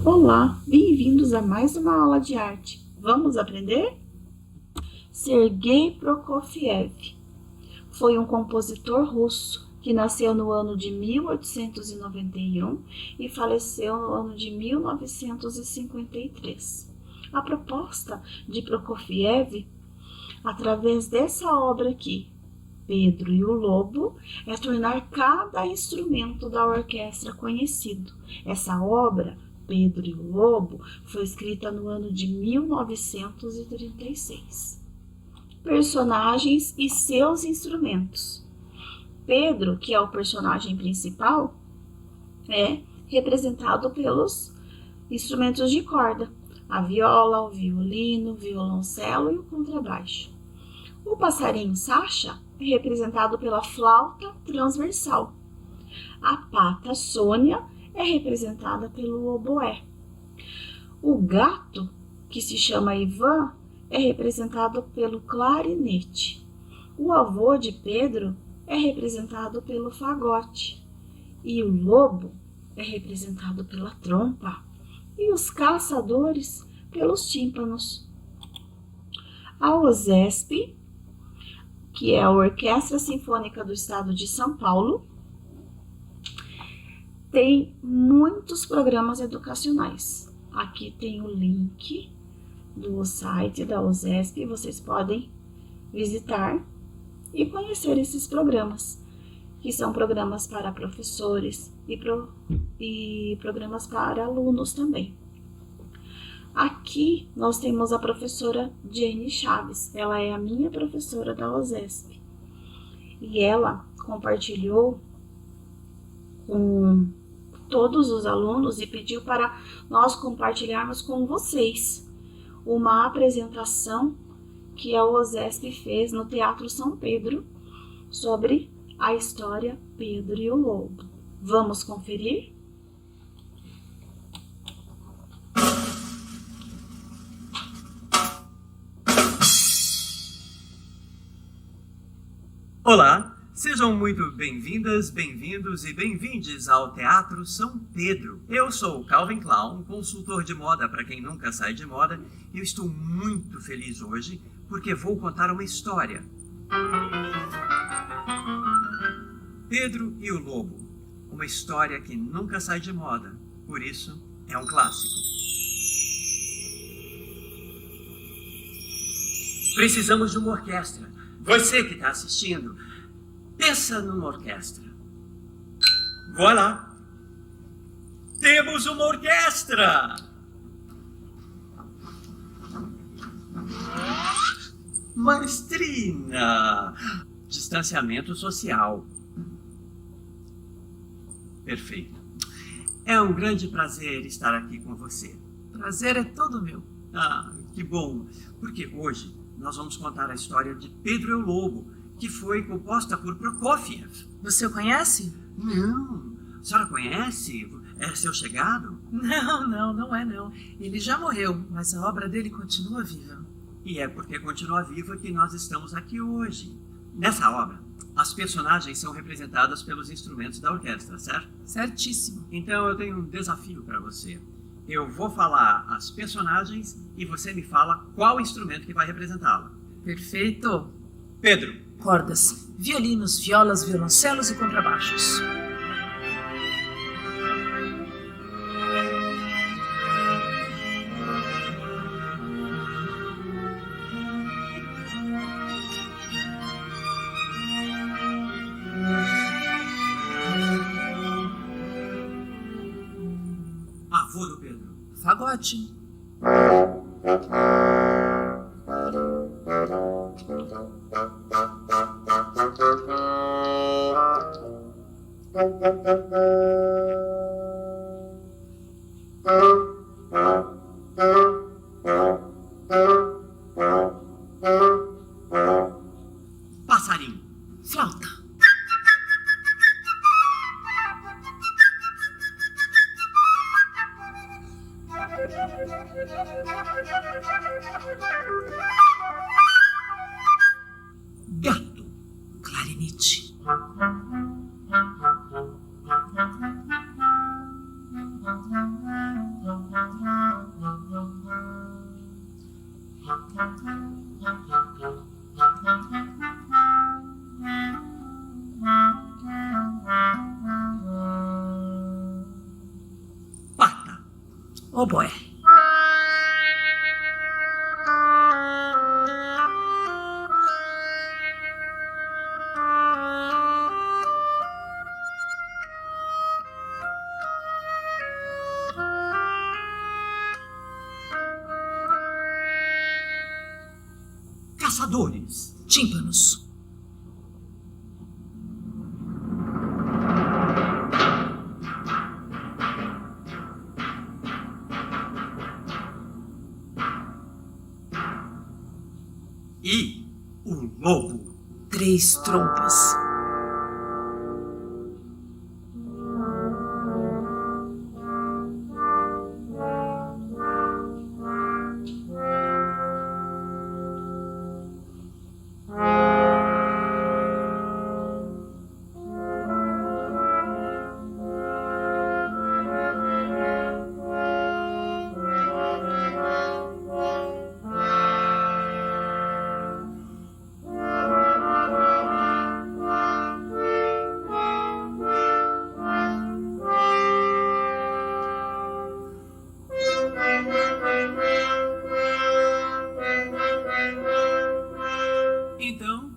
Olá, bem-vindos a mais uma aula de arte. Vamos aprender? Sergei Prokofiev foi um compositor russo que nasceu no ano de 1891 e faleceu no ano de 1953. A proposta de Prokofiev, através dessa obra aqui, Pedro e o Lobo, é tornar cada instrumento da orquestra conhecido. Essa obra, Pedro e o Lobo, foi escrita no ano de 1936. Personagens e seus instrumentos. Pedro, que é o personagem principal, é representado pelos instrumentos de corda, a viola, o violino, o violoncelo e o contrabaixo. O passarinho Sacha é representado pela flauta transversal. A pata Sônia é representada pelo oboé. O gato, que se chama Ivan, é representado pelo clarinete. O avô de Pedro é representado pelo fagote. E o lobo é representado pela trompa. E os caçadores pelos tímpanos. A OSESP, que é a Orquestra Sinfônica do Estado de São Paulo, tem muitos programas educacionais. Aqui tem o link do site da OSESP, vocês podem visitar e conhecer esses programas, que são programas para professores e programas para alunos também. Aqui nós temos a professora Jenny Chaves, ela é a minha professora da OSESP e ela compartilhou com todos os alunos e pediu para nós compartilharmos com vocês uma apresentação que a OSESP fez no Teatro São Pedro sobre a história Pedro e o Lobo. Vamos conferir? Olá, sejam muito bem-vindas, bem-vindos e bem-vindes ao Teatro São Pedro. Eu sou o Calvin Clown, consultor de moda para quem nunca sai de moda, e eu estou muito feliz hoje porque vou contar uma história. Pedro e o Lobo, uma história que nunca sai de moda, por isso é um clássico. Precisamos de uma orquestra. Você que está assistindo, pensa numa orquestra. Voilà! Temos uma orquestra! Maestrina! Distanciamento social. Perfeito. É um grande prazer estar aqui com você. Prazer é todo meu. Ah, que bom! Porque hoje nós vamos contar a história de Pedro e o Lobo, que foi composta por Prokofiev. Você o conhece? Não. A senhora conhece? É seu chegado? Não é não. Ele já morreu, mas a obra dele continua viva. E é porque continua viva que nós estamos aqui hoje. Nessa obra, as personagens são representadas pelos instrumentos da orquestra, certo? Certíssimo. Então eu tenho um desafio para você. Eu vou falar as personagens e você me fala qual instrumento que vai representá-la. Perfeito. Pedro. Cordas, violinos, violas, violoncelos e contrabaixos. Avô do Pedro. Fagote. Passarinho. Flauta. Gato. Clarinete. oboé. Caçadores. Tímpanos. E o lobo. 3 trompas. Então,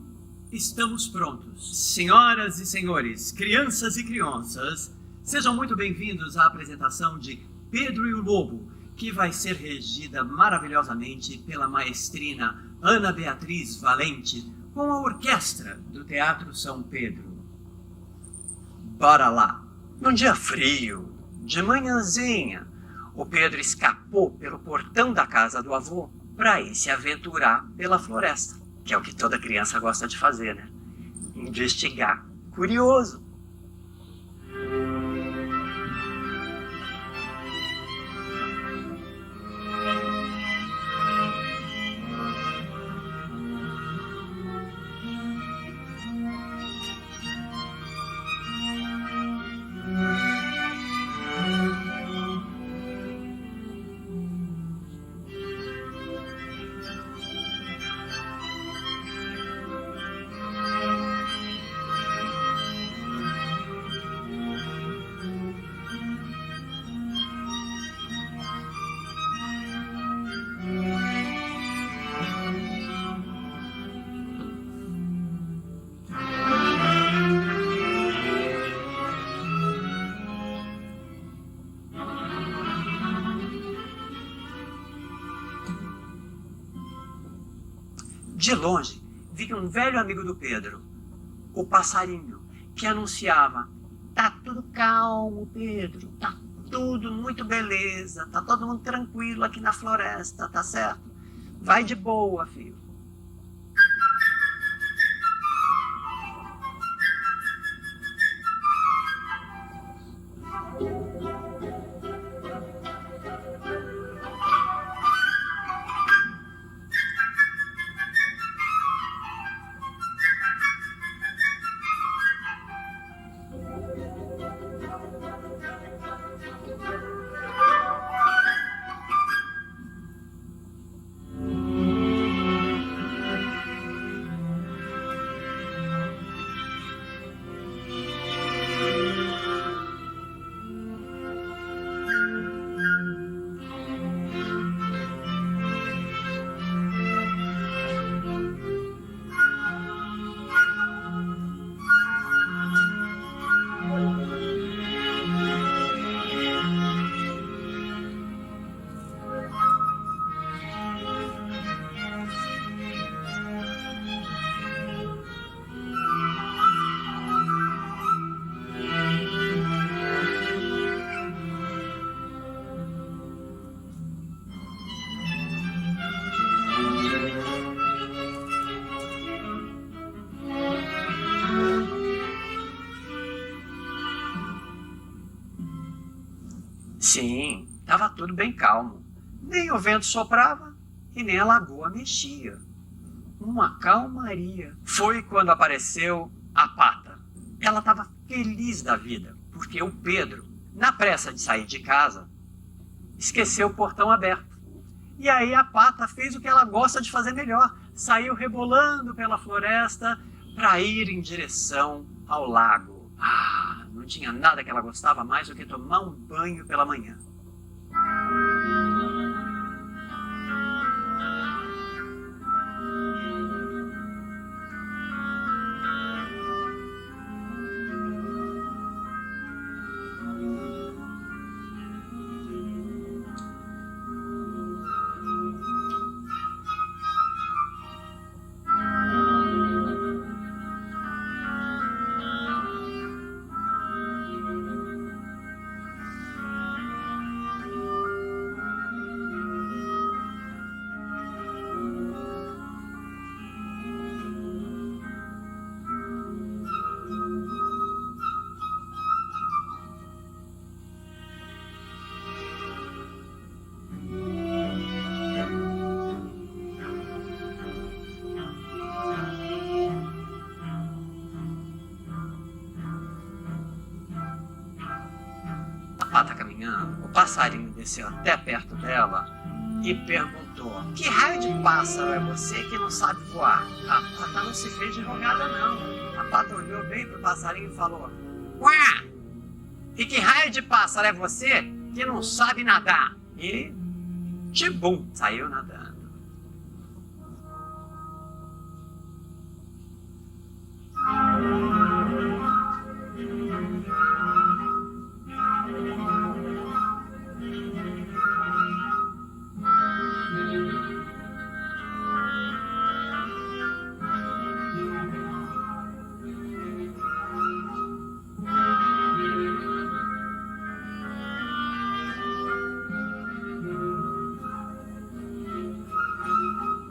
estamos prontos. Senhoras e senhores, crianças e crianças, sejam muito bem-vindos à apresentação de Pedro e o Lobo, que vai ser regida maravilhosamente pela maestrina Ana Beatriz Valente, com a orquestra do Teatro São Pedro. Bora lá! Num dia frio, de manhãzinha, o Pedro escapou pelo portão da casa do avô para ir se aventurar pela floresta, que é o que toda criança gosta de fazer, né? Investigar. Curioso. De longe, vi um velho amigo do Pedro, o passarinho, que anunciava: tá tudo calmo, Pedro, tá tudo muito beleza, tá todo mundo tranquilo aqui na floresta, tá certo? Vai de boa, filho. Sim, estava tudo bem calmo. Nem o vento soprava e nem a lagoa mexia. Uma calmaria. Foi quando apareceu a Pata. Ela estava feliz da vida, porque o Pedro, na pressa de sair de casa, esqueceu o portão aberto. E aí a Pata fez o que ela gosta de fazer melhor. Saiu rebolando pela floresta para ir em direção ao lago. Não tinha nada que ela gostava mais do que tomar um banho pela manhã. manhã, o passarinho desceu até perto dela e perguntou: que raio de pássaro é você que não sabe voar? A pata não se fez de rogada, não. A pata olhou bem pro passarinho e falou: ué! E que raio de pássaro é você que não sabe nadar? E, tibum, saiu nadando.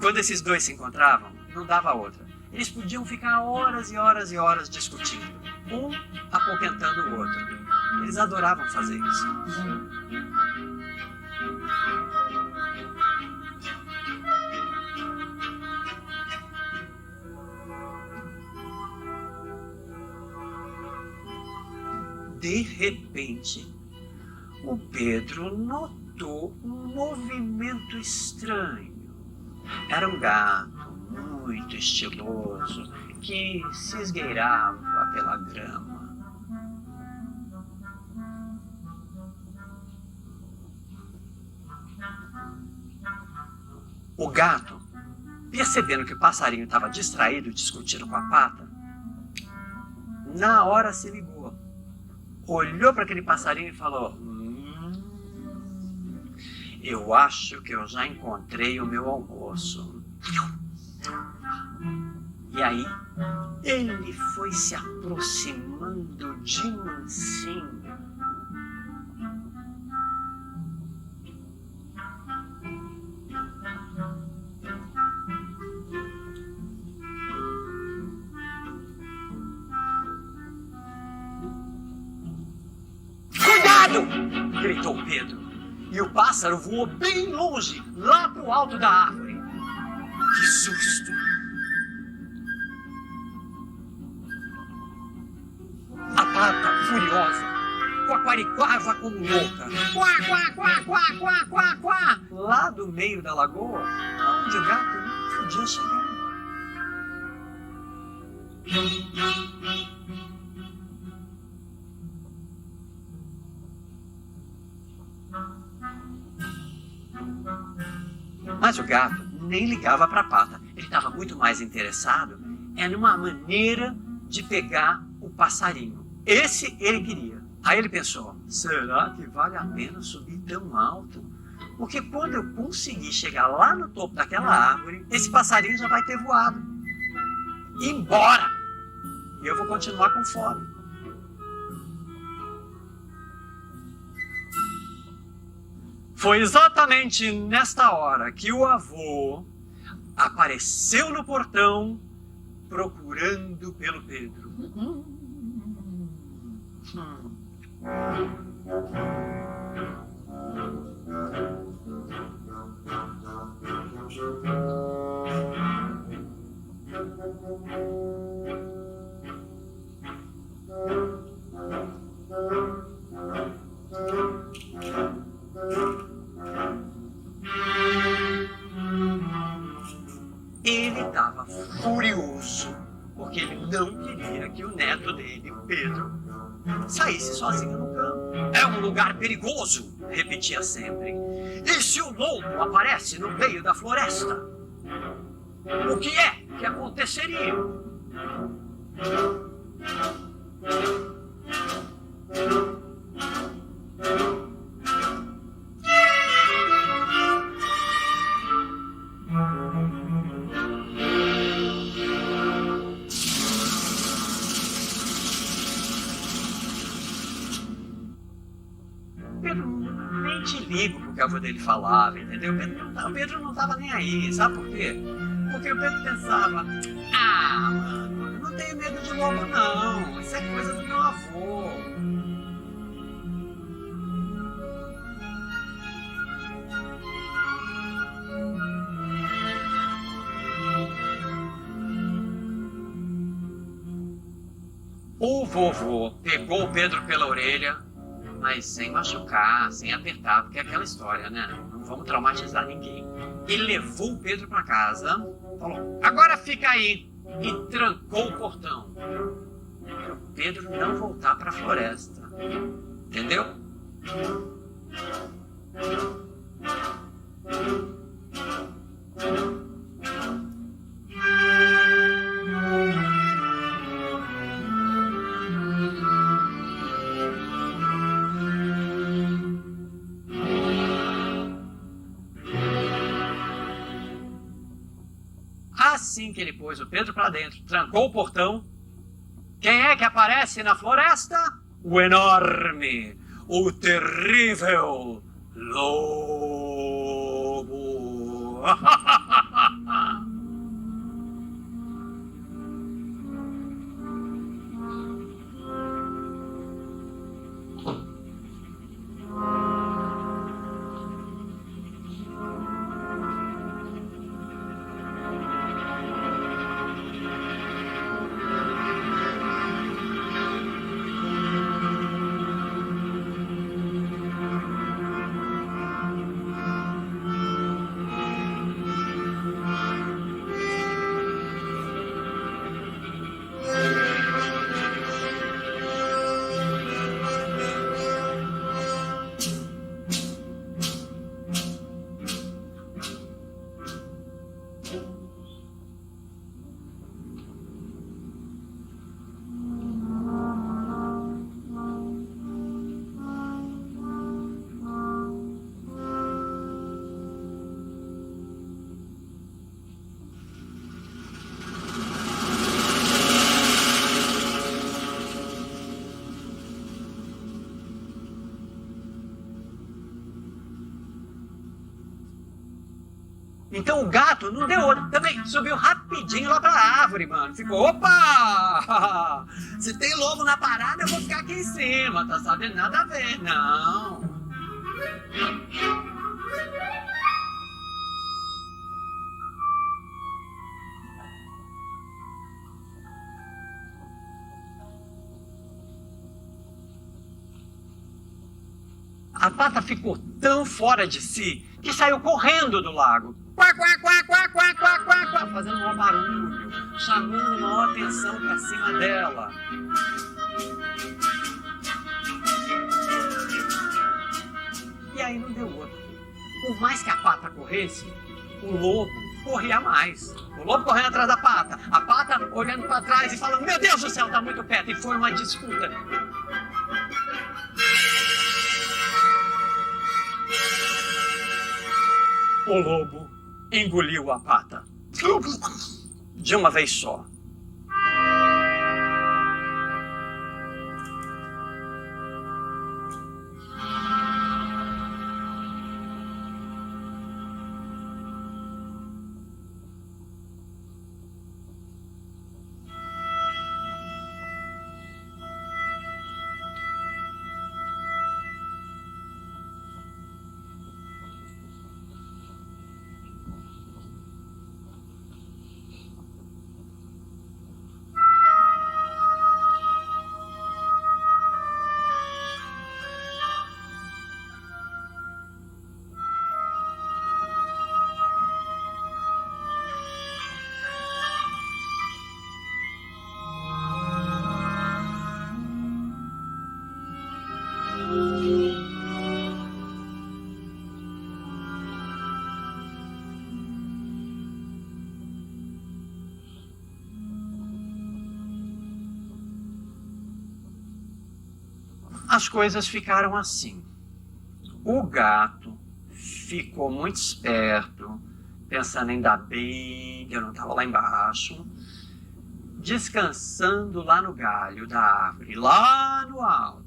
Quando esses dois se encontravam, não dava outra. Eles podiam ficar horas e horas e horas discutindo, um apoquentando o outro. Eles adoravam fazer isso. De repente, o Pedro notou um movimento estranho. Era um gato muito estiloso que se esgueirava pela grama. O gato, percebendo que o passarinho estava distraído discutindo com a pata, na hora se ligou. Olhou para aquele passarinho e falou: eu acho que eu já encontrei o meu almoço. E aí, ele foi se aproximando de mansinho. Cuidado! Gritou Pedro. E o pássaro voou bem longe, lá pro alto da árvore. Que susto! A pata, furiosa, quaquaricava como louca. Quá, quá, quá, quá, quá, quá, quá. Lá do meio da lagoa, onde o gato não podia chegar. Mas o gato nem ligava para a pata. Ele estava muito mais interessado numa maneira de pegar o passarinho. Esse ele queria. Aí ele pensou: será que vale a pena subir tão alto? Porque quando eu conseguir chegar lá no topo daquela árvore, esse passarinho já vai ter voado. Embora! E eu vou continuar com fome. Foi exatamente nesta hora que o avô apareceu no portão procurando pelo Pedro. Ele estava furioso porque ele não queria que o neto dele, o Pedro, saísse sozinho no campo. É um lugar perigoso, repetia sempre. E se o lobo aparece no meio da floresta? O que é que aconteceria? Pedro nem te ligo pro que a avó dele falava, entendeu? O Pedro não estava nem aí, sabe por quê? Porque o Pedro pensava: ah, mano, eu não tenho medo de lobo não, isso é coisa do meu avô. O vovô pegou o Pedro pela orelha mas sem machucar, sem apertar, porque é aquela história, né? Não vamos traumatizar ninguém. Ele levou o Pedro para casa, falou, agora fica aí, e trancou o portão. Para o Pedro não voltar para a floresta. Entendeu? Assim que ele pôs o Pedro para dentro, trancou o portão, quem é que aparece na floresta? O enorme, o terrível lobo. Então o gato não deu outra. Também subiu rapidinho lá pra árvore, mano. Ficou, opa! Se tem lobo na parada, eu vou ficar aqui em cima. Tá sabendo? Nada a ver, não. A pata ficou tão fora de si que saiu correndo do lago. Quá, quá, quá, quá, quá, quá, quá, quá, fazendo um barulho, chamando maior atenção pra cima dela. E aí não deu outra. Por mais que a pata corresse, o lobo corria mais. O lobo correndo atrás da pata, a pata olhando pra trás e falando, meu Deus do céu, tá muito perto. E foi uma disputa. O lobo engoliu a pata. De uma vez só. As coisas ficaram assim. O gato ficou muito esperto, pensando em dar bem que eu não estava lá embaixo, descansando lá no galho da árvore, lá no alto.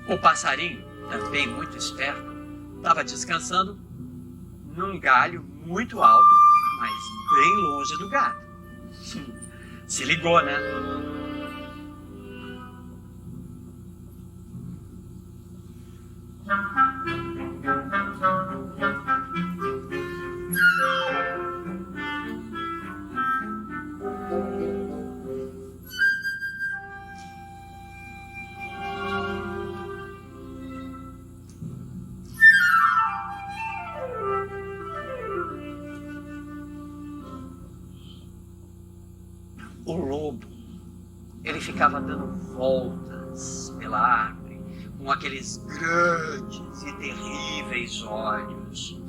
O passarinho, também muito esperto, estava descansando num galho muito alto, mas bem longe do gato. Se ligou, né? ficava dando voltas pela árvore com aqueles grandes e terríveis olhos.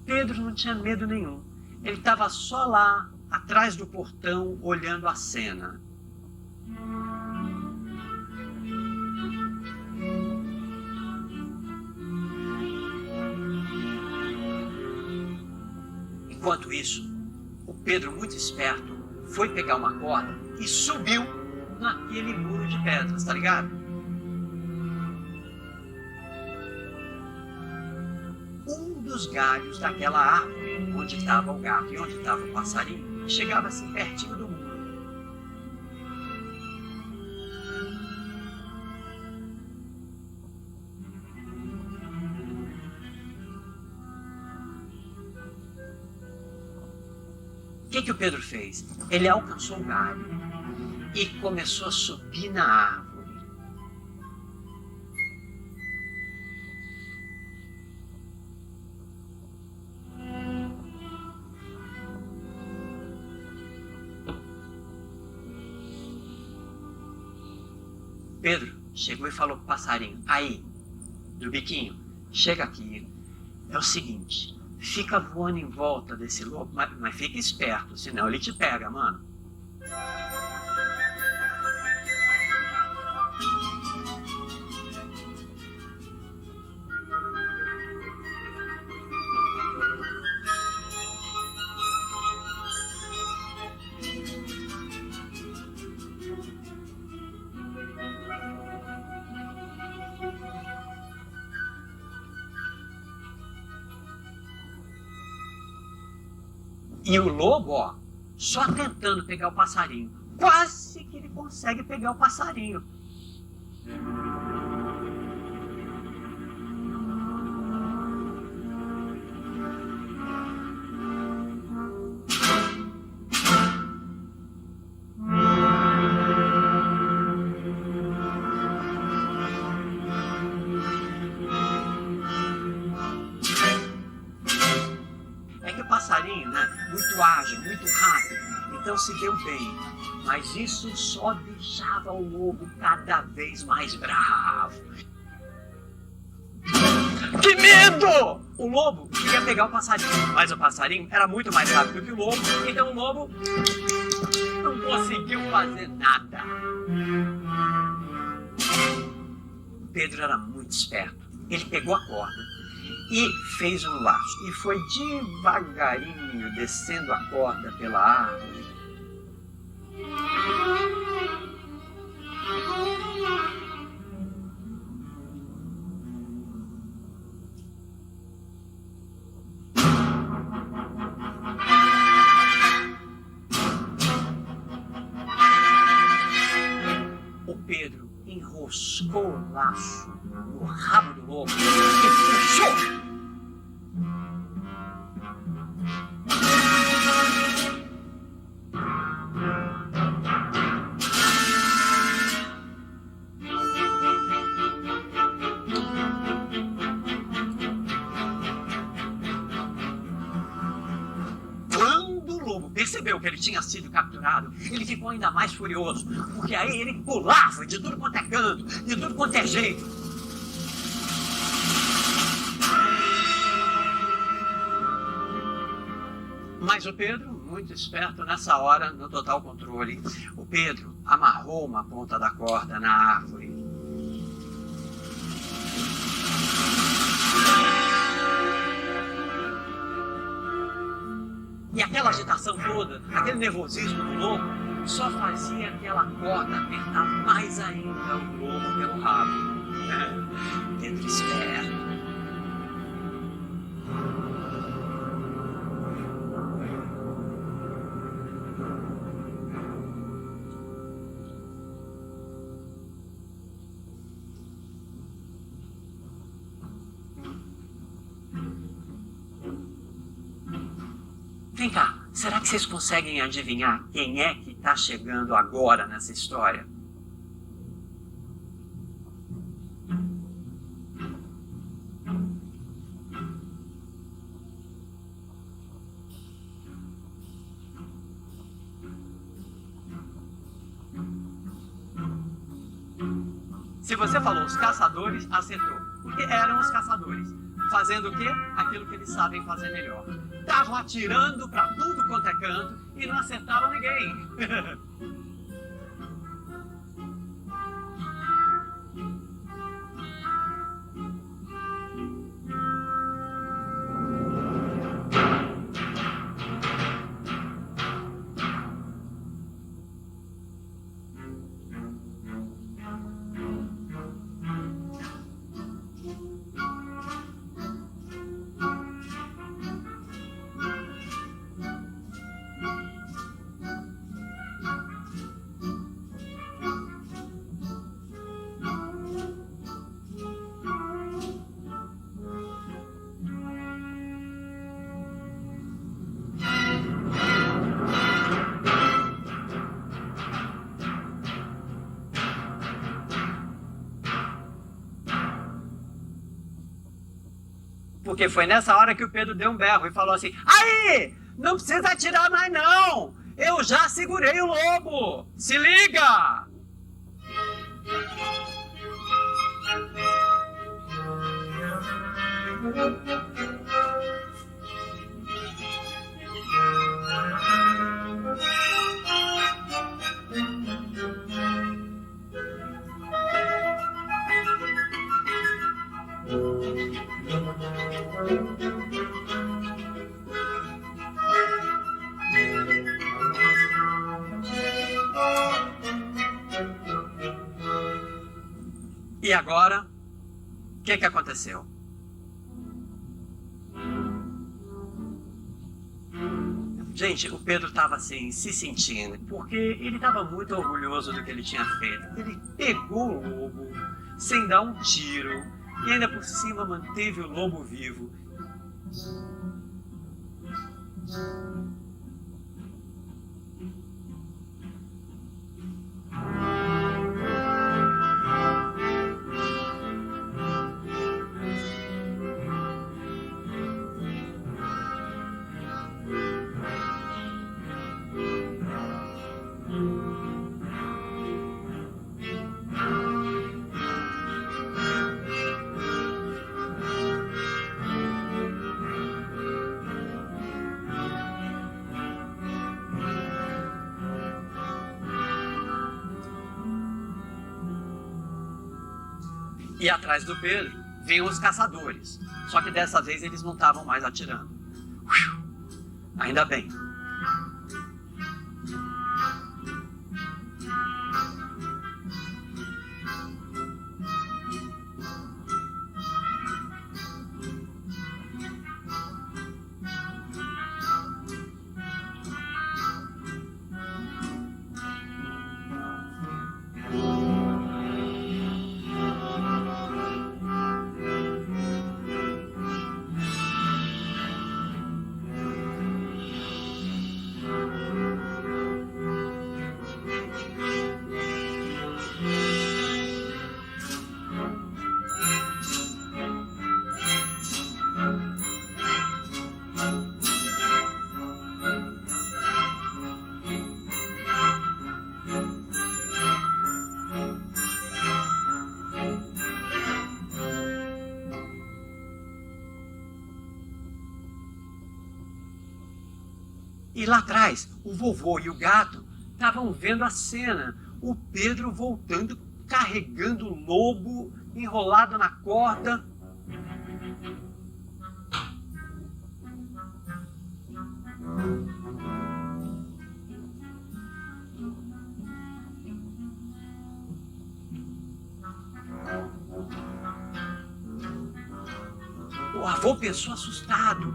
Pedro não tinha medo nenhum. Ele estava só lá, atrás do portão, olhando a cena. Enquanto isso, o Pedro, muito esperto, foi pegar uma corda e subiu naquele muro de pedras, tá ligado? Dos galhos daquela árvore onde estava o gato e onde estava o passarinho, chegava assim pertinho do muro. O que o Pedro fez? Ele alcançou o galho e começou a subir na árvore. Pedro chegou e falou pro passarinho: aí, do biquinho, chega aqui. É o seguinte, fica voando em volta desse lobo, mas fica esperto, senão ele te pega, mano. E o lobo, ó, só tentando pegar o passarinho. Quase que ele consegue pegar o passarinho. Passarinho, né? Muito ágil, muito rápido, então se deu bem, mas isso só deixava o lobo cada vez mais bravo. Que medo! O lobo queria pegar o passarinho, mas o passarinho era muito mais rápido que o lobo, então o lobo não conseguiu fazer nada. Pedro era muito esperto, ele pegou a corda e fez um laço, e foi devagarinho descendo a corda pela árvore. O Pedro enroscou o laço no rabo do lobo e puxou. Percebeu que ele tinha sido capturado, ele ficou ainda mais furioso, porque aí ele pulava de tudo quanto é canto, de tudo quanto é jeito. Mas o Pedro, muito esperto nessa hora, no total controle, o Pedro amarrou uma ponta da corda na árvore. E aquela agitação toda, aquele nervosismo do lobo, só fazia aquela corda apertar mais ainda o lobo pelo rabo. Pedro esperto. Vem cá, será que vocês conseguem adivinhar quem é que está chegando agora nessa história? Se você falou os caçadores, acertou. Porque eram os caçadores. Fazendo o quê? Aquilo que eles sabem fazer melhor. Estavam atirando para tudo quanto é canto e não acertavam ninguém. Porque foi nessa hora que o Pedro deu um berro e falou assim: aí, não precisa atirar mais não, eu já segurei o lobo, se liga! E agora, o que aconteceu? Gente, o Pedro estava assim, se sentindo, porque ele estava muito orgulhoso do que ele tinha feito. Ele pegou o lobo sem dar um tiro e ainda por cima manteve o lobo vivo. E atrás do Pedro vinham os caçadores. Só que dessa vez eles não estavam mais atirando. Ainda bem. E lá atrás, o vovô e o gato estavam vendo a cena. O Pedro voltando, carregando o lobo, enrolado na corda. O avô pensou assustado.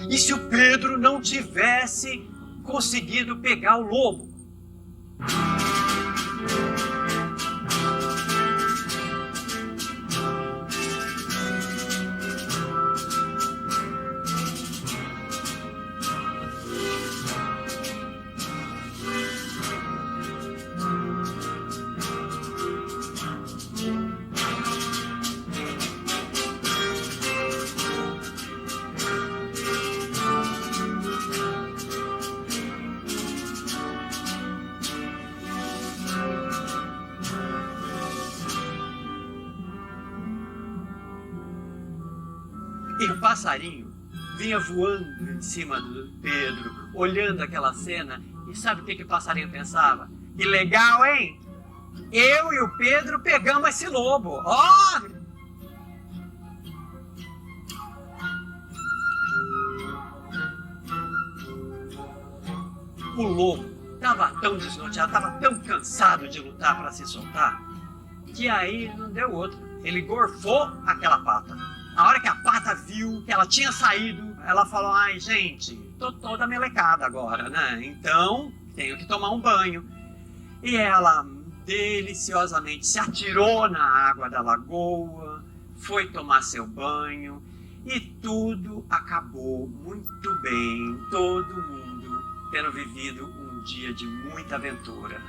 E se o Pedro não tivesse conseguido pegar o lobo? E o passarinho vinha voando em cima do Pedro, olhando aquela cena. E sabe o que o passarinho pensava? Que legal, hein? Eu e o Pedro pegamos esse lobo. Ó! O lobo estava tão desnorteado, estava tão cansado de lutar para se soltar, que aí não deu outra. Ele gorfou aquela pata. Na hora que a pata viu que ela tinha saído, ela falou: ai, gente, tô toda melecada agora, né? Então, tenho que tomar um banho. E ela deliciosamente se atirou na água da lagoa, foi tomar seu banho e tudo acabou muito bem. Todo mundo tendo vivido um dia de muita aventura.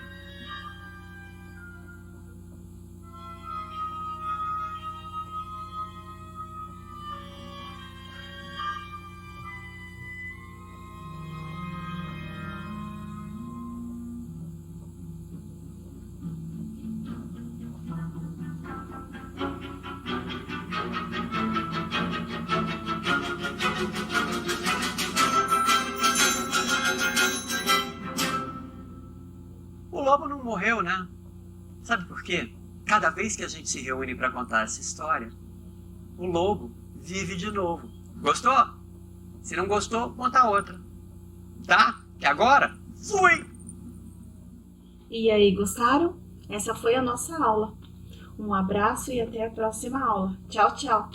O lobo não morreu, né? Sabe por quê? Cada vez que a gente se reúne para contar essa história, o lobo vive de novo. Gostou? Se não gostou, conta outra. Tá? Que agora, fui! E aí, gostaram? Essa foi a nossa aula. Um abraço e até a próxima aula. Tchau, tchau!